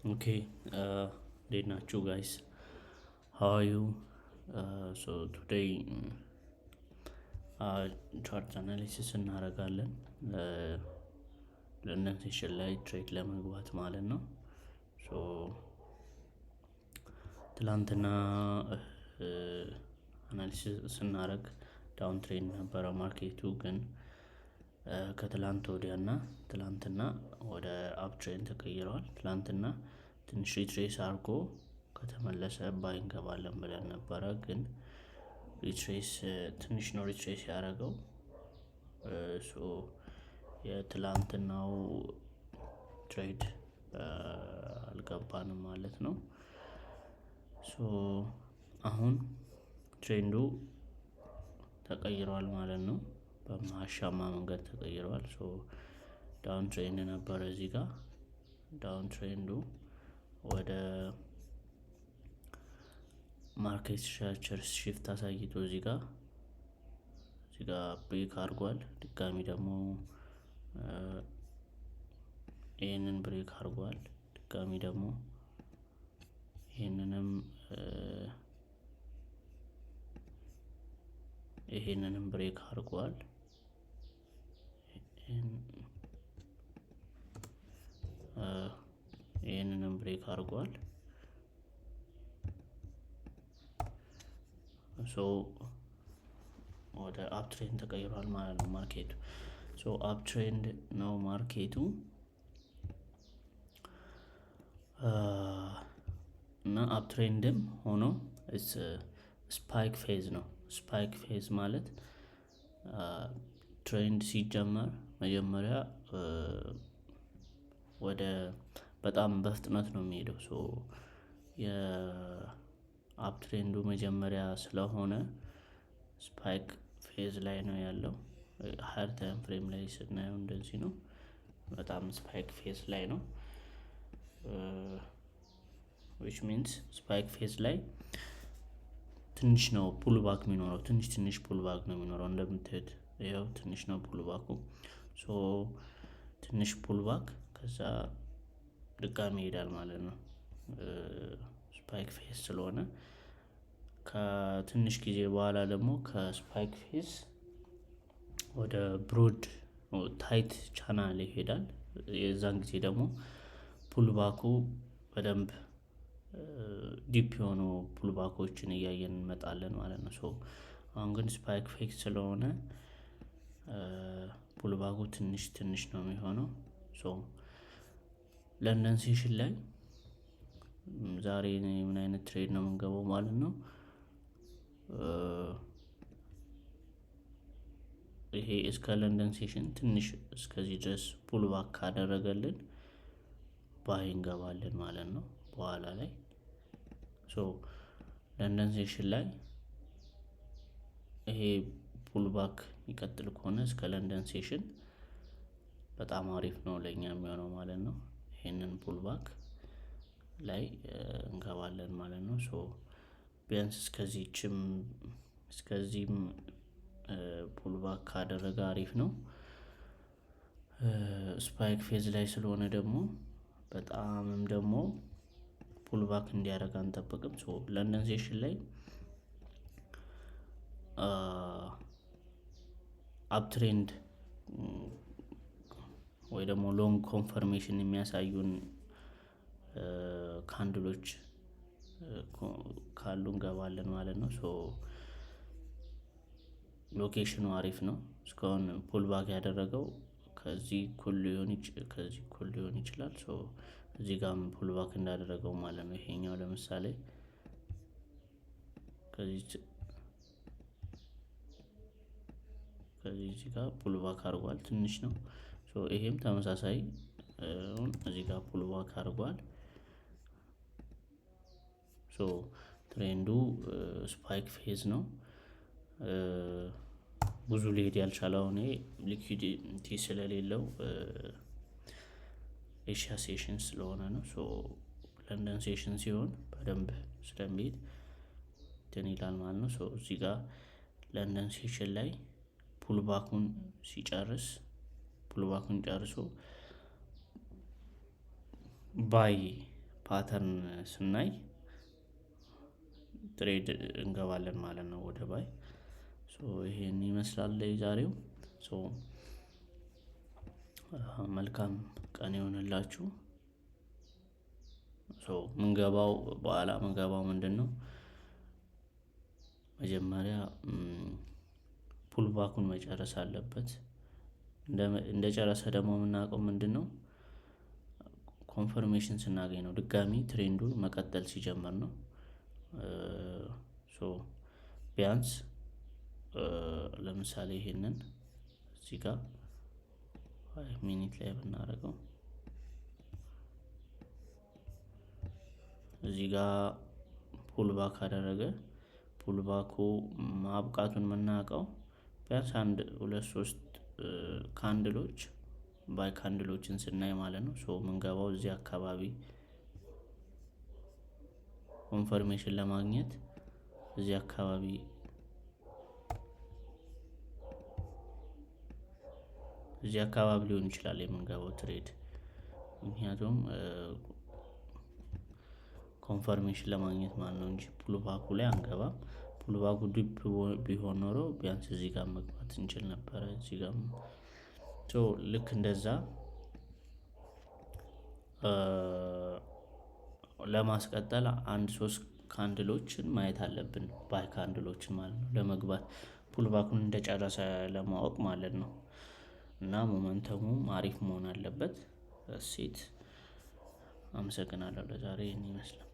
Okay, እንዴት ናችሁ guys? How are you? So today ቻርት አናሊሲስ እናደርጋለን ለእነዚህ ሴሽን ላይ ትሬድ ለመግባት ማለት ነው። ሶ ትላንትና አናሊሲስ ስናደርግ ዳውን ትሬንድ ነበረ ማርኬቱ ግን ከትላንት ወዲያና ትላንትና ወደ አፕ ትሬንድ ተቀይረዋል። ትላንትና ትንሽ ሪትሬስ አድርጎ ከተመለሰ ባይ እንገባለን ብለን ነበረ። ግን ሪትሬስ ትንሽ ነው ሪትሬስ ያደረገው። ሶ የትላንትናው ትሬድ አልገባንም ማለት ነው። ሶ አሁን ትሬንዱ ተቀይሯል ማለት ነው። በማያሻማ መንገድ ተቀይሯል። ሶ ዳውን ትሬንድ ነበረ እዚህ ጋር ዳውን ትሬንዱ ወደ ማርኬት ስትራክቸር ሽፍት አሳይቶ እዚህ ጋር ብሬክ አድርጓል። ድጋሚ ደግሞ ይሄንን ብሬክ አድርጓል። ድጋሚ ደግሞ ይሄንንም ብሬክ አድርጓል። ይሄንንም ብሬክ አድርጓል። ሶ ወደ አፕ ትሬንድ ተቀይሯል ማለት ነው ማርኬቱ። ሶ አፕ ትሬንድ ነው ማርኬቱ እና አፕ ትሬንድም ሆኖ ስፓይክ ፌዝ ነው። ስፓይክ ፌዝ ማለት ትሬንድ ሲጀመር መጀመሪያ ወደ በጣም በፍጥነት ነው የሚሄደው። ሶ የአፕ ትሬንዱ መጀመሪያ ስለሆነ ስፓይክ ፌዝ ላይ ነው ያለው። ሃየር ታይም ፍሬም ላይ ስናየው እንደዚህ ነው። በጣም ስፓይክ ፌዝ ላይ ነው። which means ስፓይክ ፌዝ ላይ ትንሽ ነው ፑል ባክ የሚኖረው። ትንሽ ፑል ባክ ነው የሚኖረው። እንደምታዩት ይኸው ትንሽ ነው ፑል ባኩ። ሶ ትንሽ ፑል ባክ ከዛ ድጋሚ ይሄዳል ማለት ነው። ስፓይክ ፌዝ ስለሆነ ከትንሽ ጊዜ በኋላ ደግሞ ከስፓይክ ፌዝ ወደ ብሮድ ታይት ቻናል ይሄዳል። የዛን ጊዜ ደግሞ ፑል ባኩ በደንብ ዲፕ የሆኑ ፑል ባኮችን እያየን እንመጣለን ማለት ነው። ሶ አሁን ግን ስፓይክ ፌዝ ስለሆነ ፑል ባኩ ትንሽ ነው የሚሆነው። ሶ ለንደን ሴሽን ላይ ዛሬ ምን አይነት ትሬድ ነው የምንገባው ማለት ነው። ይሄ እስከ ለንደን ሴሽን ትንሽ እስከዚህ ድረስ ፑል ባክ ካደረገልን ባይ እንገባለን ማለት ነው በኋላ ላይ። ሶ ለንደን ሴሽን ላይ ይሄ ፑል ባክ የሚቀጥል ከሆነ እስከ ለንደን ሴሽን በጣም አሪፍ ነው ለኛ የሚሆነው ማለት ነው። ይሄንን ፑል ባክ ላይ እንገባለን ማለት ነው። ሶ ቢያንስ እስከዚህም ፑል ባክ ካደረገ አሪፍ ነው። ስፓይክ ፌዝ ላይ ስለሆነ ደግሞ በጣምም ደግሞ ፑል ባክ እንዲያደርግ አንጠብቅም። ሶ ለንደን ሴሽን ላይ አፕ ትሬንድ ወይ ደግሞ ሎንግ ኮንፈርሜሽን የሚያሳዩን ካንድሎች ካሉ እንገባለን ማለት ነው። ሶ ሎኬሽኑ አሪፍ ነው። እስካሁን ፑል ባክ ያደረገው ከዚህ እኩል ሊሆን ይችላል። ሶ እዚህ ጋርም ፑል ባክ እንዳደረገው ማለት ነው። ይሄኛው ለምሳሌ ከዚህ ጋር ፑል ባክ አድርጓል። ትንሽ ነው። ሶ ይሄም ተመሳሳይ እዚህ ጋር ፑል ባክ አድርጓል። ሶ ትሬንዱ ስፓይክ ፌዝ ነው። ብዙ ሊሄድ ያልቻለው እኔ ሊኩዊዲቲ ስለሌለው ኤሽያ ሴሽን ስለሆነ ነው። ሶ ለንደን ሴሽን ሲሆን በደንብ ስለሚሄድ እንትን ይላል ማለት ነው። ሶ እዚህ ጋር ለንደን ሴሽን ላይ ፑል ባኩን ጨርሶ ባይ ፓተርን ስናይ ትሬድ እንገባለን ማለት ነው ወደ ባይ። ይሄን ይመስላል የዛሬው። መልካም ቀን ይሆንላችሁ። በኋላ ምንገባው ምንድን ነው? መጀመሪያ ፑልባኩን መጨረስ አለበት። እንደጨረሰ ደግሞ የምናውቀው ምንድን ነው? ኮንፈርሜሽን ስናገኝ ነው። ድጋሚ ትሬንዱን መቀጠል ሲጀምር ነው። ቢያንስ ለምሳሌ ይሄንን እዚህ ጋር 5 ሚኒት ላይ ብናደርገው እዚህ ጋር ፑልባክ አደረገ። ፑልባኩ ማብቃቱን የምናውቀው ቢያንስ 1 2 3 ካንድሎች ባይ ካንድሎችን ስናይ ማለት ነው። የምንገባው እዚህ አካባቢ ኮንፈርሜሽን ለማግኘት እዚህ አካባቢ ሊሆን ይችላል የምንገባው ትሬድ። ምክንያቱም ኮንፈርሜሽን ለማግኘት ማለት ነው እንጂ ፑልባኩ ላይ አንገባም። ፑልባኩ ዲፕ ቢሆን ኖሮ ቢያንስ እዚህ ጋር መግባት እንችል ነበረ። እዚህ ጋር ልክ እንደዛ ለማስቀጠል 1-3 ካንድሎችን ማየት አለብን። ባይ ካንድሎችን ማለት ነው ለመግባት ፑልባኩን እንደጨረሰ ለማወቅ ማለት ነው። እና ሞመንተሙም አሪፍ መሆን አለበት። አመሰግናለሁ። ለዛሬ ይህን ይመስላል።